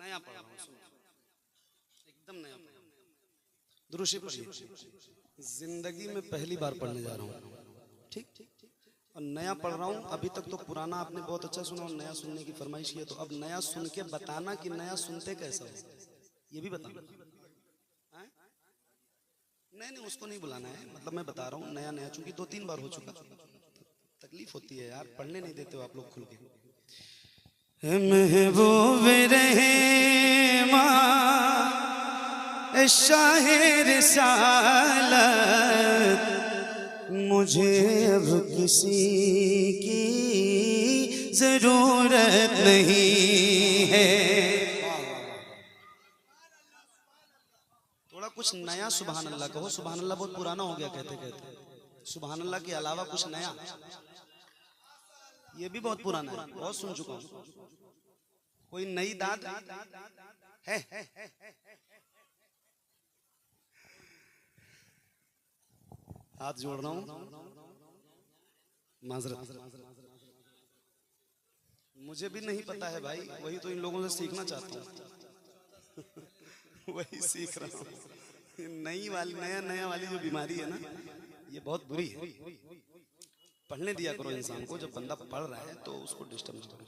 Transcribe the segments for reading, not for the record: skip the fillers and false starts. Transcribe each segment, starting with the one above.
नया पढ़ रहा हूँ, एकदम नया पढ़ रहा हूँ। दुरूशी पढ़िए। जिंदगी में पहली बार पढ़ने जा रहा हूँ, ठीक, और नया पढ़ रहा हूँ। अभी तक तो पुराना आपने बहुत अच्छा सुना और नया सुनने की फरमाइश की है, तो अब नया सुन के बताना कि नया सुनते कैसा हो, ये भी बताना। नहीं, उसको नहीं बुलाना है, मतलब मैं बता रहा हूँ नया नया, चूंकि 2-3 बार हो चुका, तकलीफ होती है यार, पढ़ने नहीं देते हो आप लोग खुल के। महबूब रहमा शाहे रिसालत, मुझे अब किसी की जरूरत नहीं है। थोड़ा कुछ नया सुभान अल्लाह कहो। सुभान अल्लाह बहुत पुराना हो गया कहते कहते। सुभान अल्लाह के अलावा कुछ नया, ये भी बहुत पुराना है, बहुत सुन चुका हूं। कोई नई दाद है? हाथ जोड़ रहा हूं, माजरत, मुझे भी नहीं पता है भाई, वही तो इन लोगों से सीखना चाहता हूं। वही सीख रहा हूं। नई वाली, नया वाली जो बीमारी है ना, ये बहुत बुरी है। पढ़ने दिया करो इंसान को, जब बंदा पढ़ रहा है तो उसको डिस्टर्ब मत करो।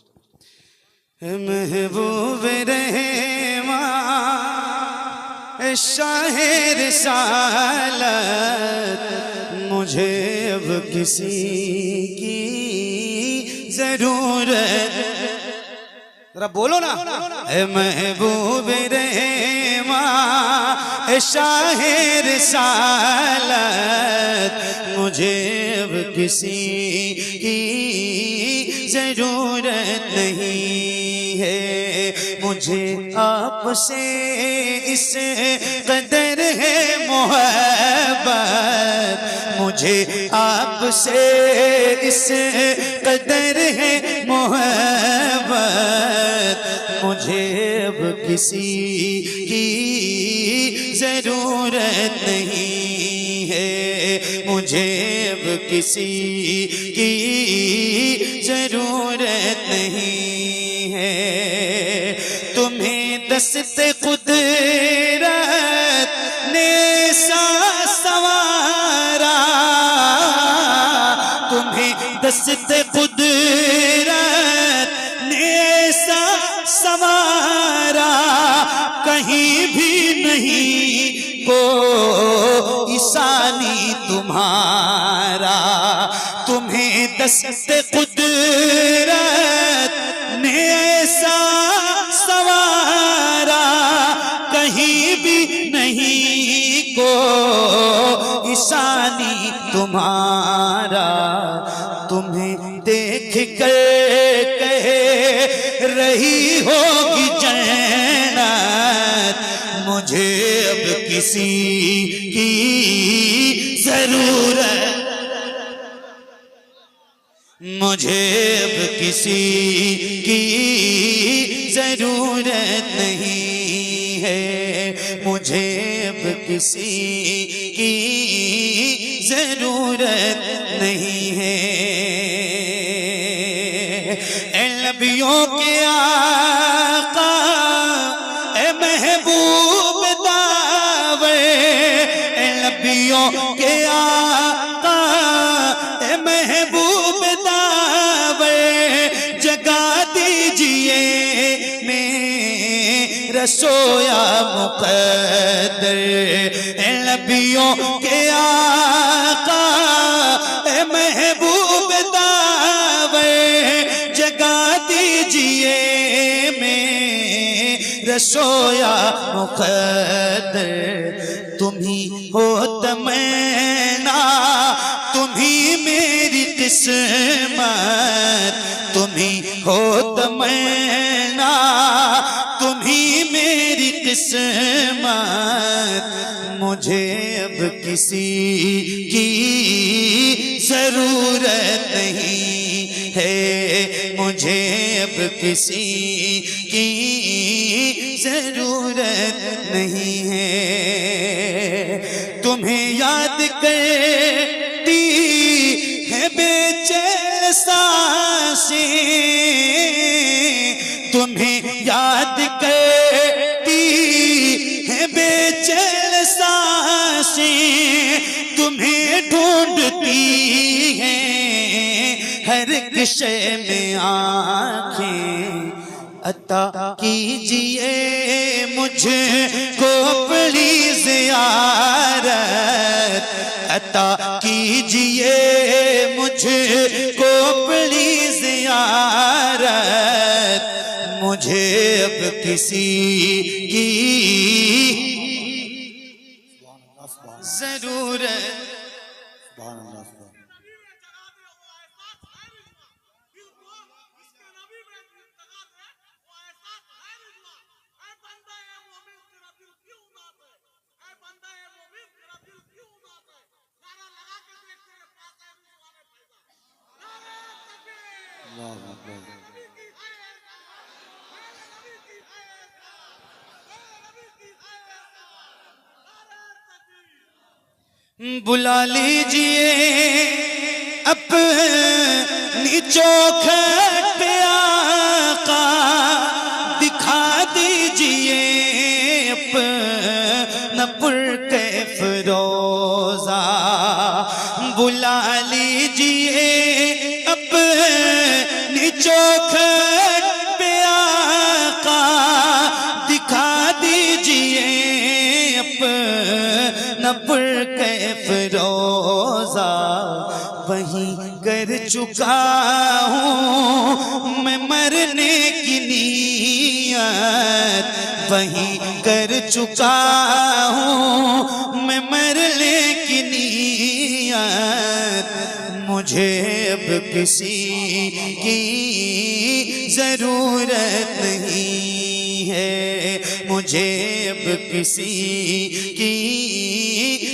महबूब रहमा शाहे रिसालत, मुझे अब किसी की जरूरत, जरा बोलो ना, महबूब रहमा शाहे रिसालत, मुझे अब किसी की जरूरत नहीं है। मुझे आपसे इस कदर है मोहब्बत, मुझे आपसे इस कदर है मोहब्बत, मुझे अब किसी की जरूरत नहीं है। मुझे अब किसी की जरूरत नहीं है। तुम्हें दस्ते कुदरत ने संवारा, तुम्हें दस्ते कुदरत ने संवारा, कहीं भी नहीं कोई सानी तुम्हारा। तुम्हें दस्ते कुदरत ने ऐसा सवारा, कहीं भी नहीं कोई सानी तुम्हारा। तुम्हें देख कर कह रही होगी जन्नत, मुझे अब किसी की जरूरत, मुझे अब किसी की जरूरत नहीं है। मुझे अब किसी की जरूरत नहीं है। ए नबियों के आका, ए महबूब दावे, ए नबियों के आका, ए महबूब दावे, जगा दीजिए मेरा सोया मुक़द्दर। ए नबियों के आका, ए महबूब दावे, जगा दीजिए मेरा सोया मुक़द्दर। तुम्ही हो तमन्ना, तुम्ही मेरी किस्मत, तुम्ही हो तमन्ना, तुम्ही मेरी किस्मत। मुझे अब किसी की जरूरत नहीं है। मुझे अब किसी की जरूरत नहीं है। तुम्हें याद करती है बेचैन सांसें, तुम्हें याद कर ढूंढती हैं हर एक शय में आँखें। अता कीजिए मुझको बड़ी ज़ियारत, अता कीजिए मुझको बड़ी ज़ियारत, मुझे अब किसी की ज़रूरत। बुला लीजिए अपनी चौखट पे आका, दिखा दीजिए अपना पुरकैफ रोज़ा। बुला लीजिए अपनी चौखट पे आका, दिखा दीजिए अपना पुरकैफ रोज़ा। वहीं कर चुका हूँ मैं मरने की नीयत, वहीं कर चुका हूँ मैं मरने की नीयत। मुझे अब किसी की ज़रूरत नहीं है, मुझे अब किसी की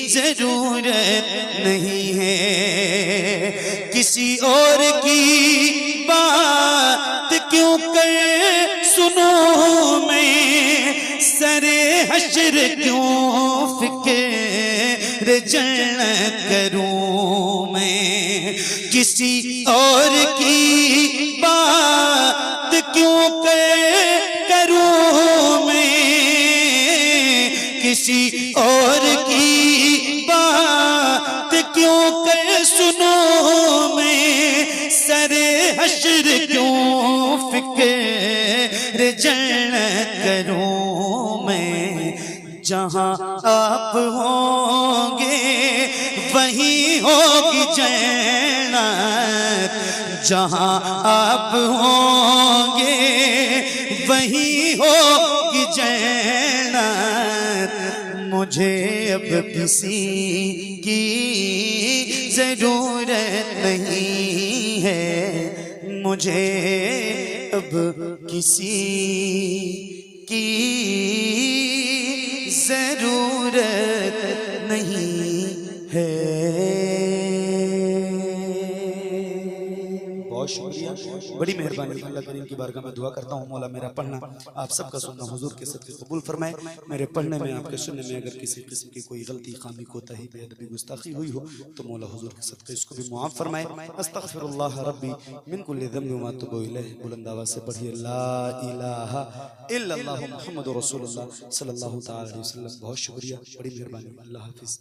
ज़रूरत नहीं है। किसी और की बात क्यों कर सुनूं मैं, सरे हश्र क्यों फिक्र जन्नत करूं मैं। किसी और की बात क्यों करूं मैं, किसी और की बात क्यों कर सुनूं मैं, सरे हश्र क्यों फिक्र जन्नत करूं मैं। जहाँ आप होंगे वहीं होगी जन्नत, जहाँ आप होंगे वहीं होगी जन्नत। मुझे अब किसी की ज़रूरत नहीं है, मुझे अब किसी की ज़रूरत नहीं है। बहुत शुक्रिया, बड़ी मेहरबानी। अल्लाह करीम की बारगाह में दुआ करता हूँ मौला मेरा पढ़ना आप सबका सुनना हुजूर के सदक़े कबूल फरमाए। मेरे पढ़ने में आपके सुनने में अगर किसी किस्म की कोई गलती, खामी, कोताही, बेअदबी, गुस्ताखी हुई हो तो मौला हुजूर के सदक़े इसको भी मुआफ़ फरमाए। अस्तग़फिरुल्लाह रब्बी मिन कुल्लि ज़ंबि व अतूबु इलैह। बुलंद आवाज़ से पढ़िए ला इलाहा इल्लल्लाहु मुहम्मदुर रसूलुल्लाह सल्लल्लाहु तआला अलैहि वसल्लम। बहुत शुक्रिया, बड़ी मेहरबानी। अल्लाह हाफ़िज़।